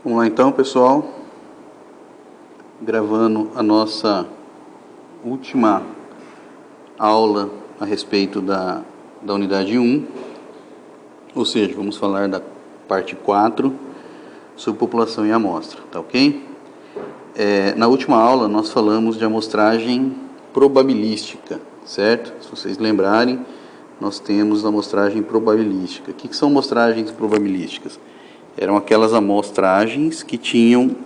Vamos lá então, pessoal, gravando a nossa última aula a respeito da unidade 1, ou seja, vamos falar da parte 4 sobre população e amostra, tá ok? Na última aula nós falamos de amostragem probabilística, certo? Se vocês lembrarem, nós temos a amostragem probabilística. O que são amostragens probabilísticas? Eram aquelas amostragens que tinham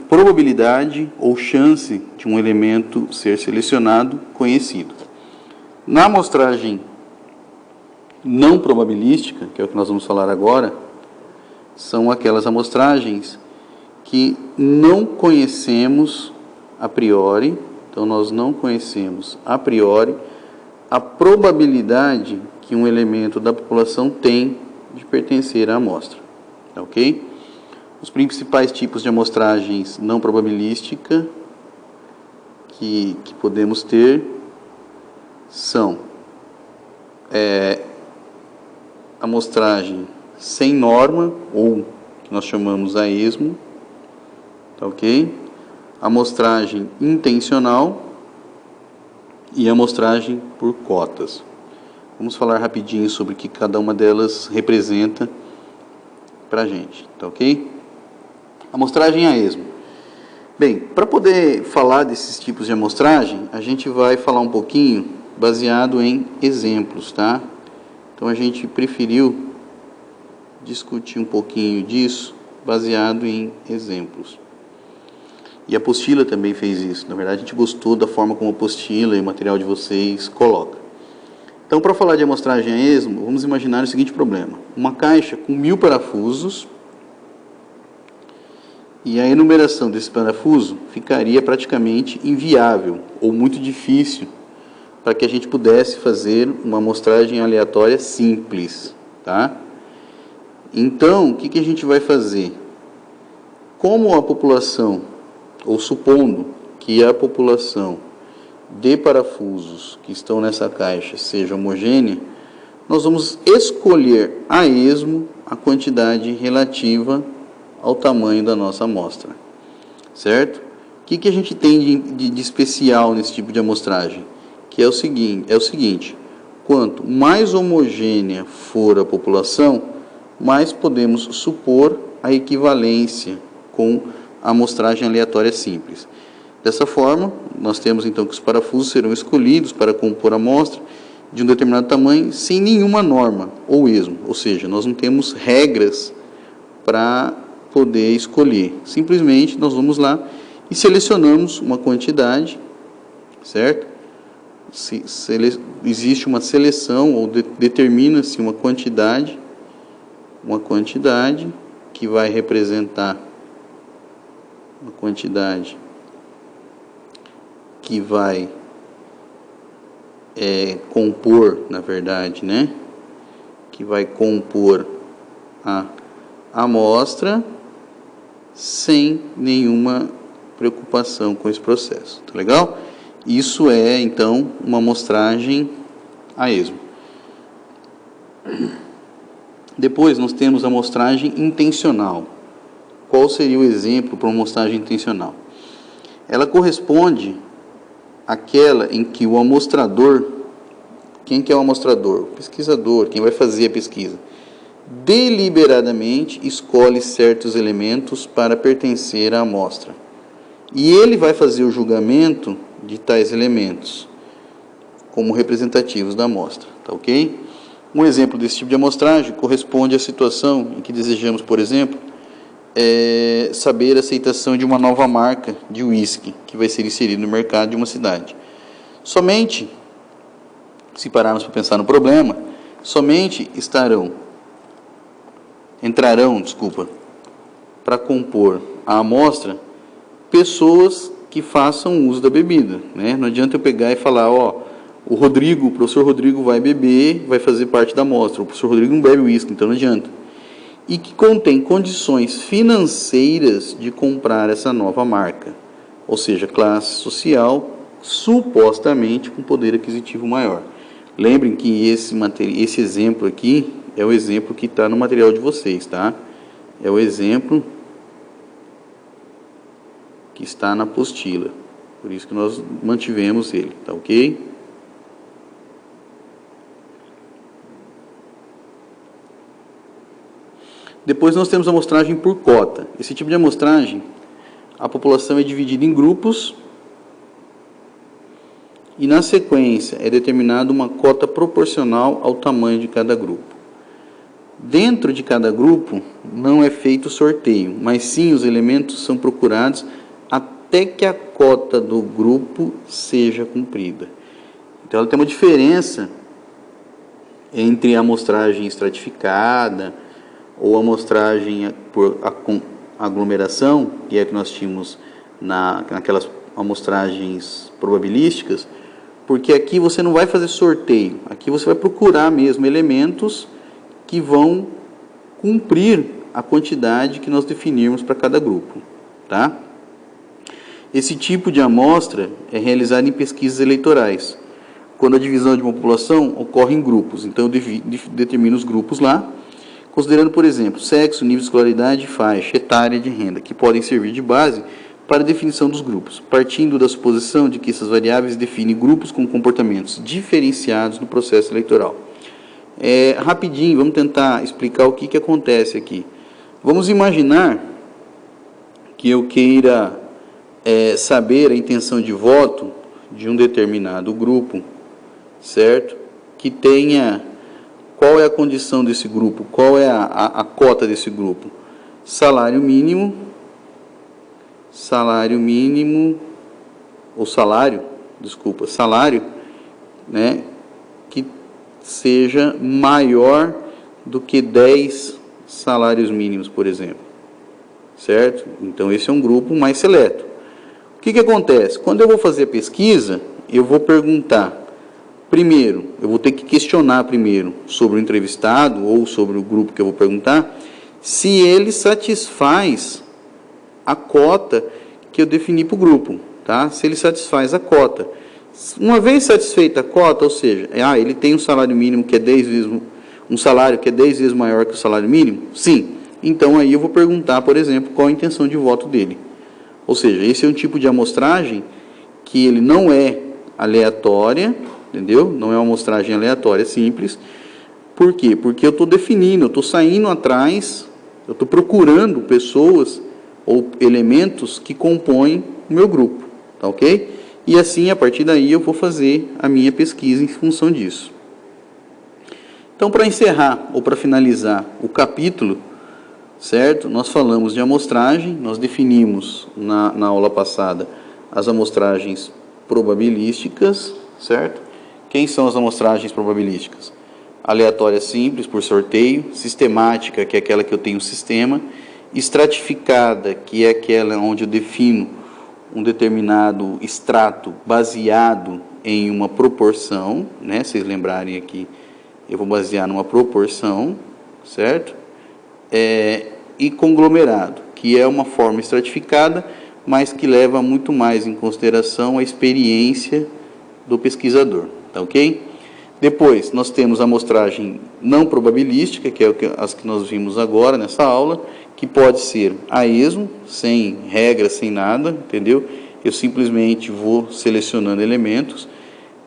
probabilidade ou chance de um elemento ser selecionado conhecido. Na amostragem não probabilística, que é o que nós vamos falar agora, são aquelas amostragens que não conhecemos a priori, então nós não conhecemos a priori a probabilidade que um elemento da população tem de pertencer à amostra, tá ok? Os principais tipos de amostragens não probabilística que podemos ter são amostragem sem norma, ou que nós chamamos a esmo, tá ok? Amostragem intencional e amostragem por cotas. Vamos falar rapidinho sobre o que cada uma delas representa para a gente, tá ok? Amostragem a esmo. Bem, para poder falar desses tipos de amostragem, a gente vai falar um pouquinho baseado em exemplos, tá? Então a gente preferiu discutir um pouquinho disso baseado em exemplos. E a apostila também fez isso. Na verdade, a gente gostou da forma como a apostila e o material de vocês coloca. Então, para falar de amostragem a esmo, vamos imaginar o seguinte problema. Uma caixa com 1000 parafusos e a enumeração desse parafuso ficaria praticamente inviável ou muito difícil para que a gente pudesse fazer uma amostragem aleatória simples, tá? Então, o que a gente vai fazer? Como a população, ou supondo que a população de parafusos que estão nessa caixa seja homogênea, nós vamos escolher a esmo a quantidade relativa ao tamanho da nossa amostra, certo? O que a gente tem de especial nesse tipo de amostragem? Que é o seguinte, quanto mais homogênea for a população, mais podemos supor a equivalência com a amostragem aleatória simples. Dessa forma, nós temos então que os parafusos serão escolhidos para compor a amostra de um determinado tamanho sem nenhuma norma ou esmo, ou seja, nós não temos regras para poder escolher. Simplesmente nós vamos lá e selecionamos uma quantidade, certo? Existe uma seleção ou determina-se uma quantidade que vai representar uma quantidade que vai compor, na verdade, né? Que vai compor a amostra sem nenhuma preocupação com esse processo, tá legal? Isso é, então, uma amostragem a esmo. Depois nós temos a amostragem intencional. Qual seria o exemplo para uma amostragem intencional? Ela corresponde àquela em que o amostrador, quem que é o amostrador? O pesquisador, quem vai fazer a pesquisa, deliberadamente escolhe certos elementos para pertencer à amostra. E ele vai fazer o julgamento de tais elementos como representativos da amostra, tá ok? Um exemplo desse tipo de amostragem corresponde à situação em que desejamos, por exemplo, saber a aceitação de uma nova marca de uísque que vai ser inserida no mercado de uma cidade. Somente, se pararmos para pensar no problema, somente entrarão para compor a amostra pessoas que façam uso da bebida, né? Não adianta eu pegar e falar, o professor Rodrigo vai beber, vai fazer parte da amostra. O professor Rodrigo não bebe uísque, então não adianta. E que contém condições financeiras de comprar essa nova marca, ou seja, classe social supostamente com poder aquisitivo maior. Lembrem que esse exemplo aqui é o exemplo que está no material de vocês, tá? é o exemplo que está na apostila. Por isso que nós mantivemos ele, tá ok? Depois nós temos a amostragem por cota. Esse tipo de amostragem, a população é dividida em grupos e na sequência é determinada uma cota proporcional ao tamanho de cada grupo. Dentro de cada grupo não é feito sorteio, mas sim os elementos são procurados até que a cota do grupo seja cumprida. Então ela tem uma diferença entre a amostragem estratificada ou amostragem por aglomeração, que é a que nós tínhamos naquelas amostragens probabilísticas, porque aqui você não vai fazer sorteio, aqui você vai procurar mesmo elementos que vão cumprir a quantidade que nós definirmos para cada grupo, tá? Esse tipo de amostra é realizado em pesquisas eleitorais, quando a divisão de uma população ocorre em grupos. Então eu determino os grupos lá, considerando, por exemplo, sexo, nível de escolaridade, faixa etária de renda, que podem servir de base para a definição dos grupos, partindo da suposição de que essas variáveis definem grupos com comportamentos diferenciados no processo eleitoral. Rapidinho, vamos tentar explicar o que acontece aqui. Vamos imaginar que eu queira saber a intenção de voto de um determinado grupo, certo? Que tenha... Qual é a condição desse grupo? Qual é a cota desse grupo? Salário mínimo, né, que seja maior do que 10 salários mínimos, por exemplo, certo? Então esse é um grupo mais seleto. O que acontece? Quando eu vou fazer a pesquisa, eu vou perguntar, primeiro, eu vou ter que questionar primeiro sobre o entrevistado ou sobre o grupo que eu vou perguntar, se ele satisfaz a cota que eu defini para o grupo, tá? Se ele satisfaz a cota. Uma vez satisfeita a cota, ou seja, ele tem um salário mínimo que é 10 vezes, um salário que é 10 vezes maior que o salário mínimo? Sim. Então aí eu vou perguntar, por exemplo, qual a intenção de voto dele. Ou seja, esse é um tipo de amostragem que ele não é aleatória, entendeu? Não é uma amostragem aleatória simples. Por quê? Porque eu estou definindo, eu estou saindo atrás, eu estou procurando pessoas ou elementos que compõem o meu grupo, tá ok? E assim, a partir daí, eu vou fazer a minha pesquisa em função disso. Então, para encerrar ou para finalizar o capítulo, certo? Nós falamos de amostragem, nós definimos na aula passada as amostragens probabilísticas, certo? Quem são as amostragens probabilísticas? Aleatória simples, por sorteio, sistemática, que é aquela que eu tenho um sistema, estratificada, que é aquela onde eu defino um determinado extrato baseado em uma proporção, né? Se vocês lembrarem aqui, eu vou basear numa proporção, certo? E conglomerado, que é uma forma estratificada, mas que leva muito mais em consideração a experiência do pesquisador, tá ok? Depois, nós temos a amostragem não probabilística, que é as que nós vimos agora nessa aula, que pode ser a esmo, sem regra, sem nada, entendeu? Eu simplesmente vou selecionando elementos.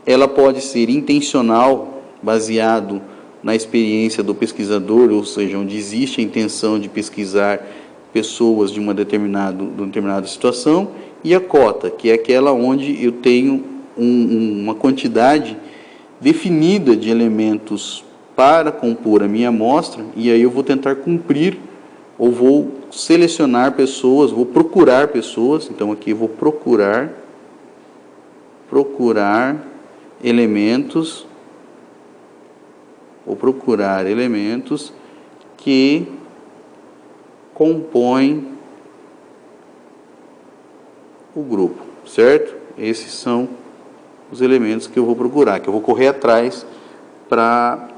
Ela pode ser intencional, baseado na experiência do pesquisador, ou seja, onde existe a intenção de pesquisar pessoas de uma determinada situação, e a cota, que é aquela onde eu tenho uma quantidade definida de elementos para compor a minha amostra, e aí eu vou tentar cumprir, ou vou selecionar pessoas, vou procurar pessoas, então aqui eu vou procurar elementos, que compõem o grupo, certo? Esses são os elementos que eu vou procurar, que eu vou correr atrás para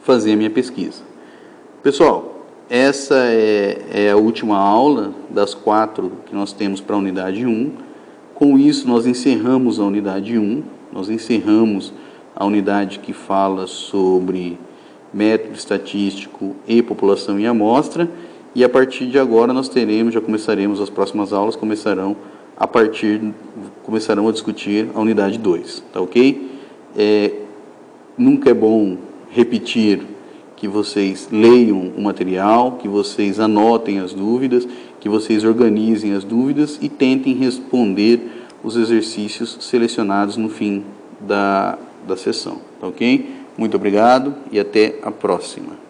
fazer a minha pesquisa. Pessoal, essa é a última aula das 4 que nós temos para a unidade 1. Com isso, nós encerramos a unidade 1, nós encerramos a unidade que fala sobre método estatístico e população e amostra, e a partir de agora nós já começaremos, as próximas aulas começarão a discutir a unidade 2, tá ok? Nunca é bom repetir que vocês leiam o material, que vocês anotem as dúvidas, que vocês organizem as dúvidas e tentem responder os exercícios selecionados no fim da sessão, tá ok? Muito obrigado e até a próxima.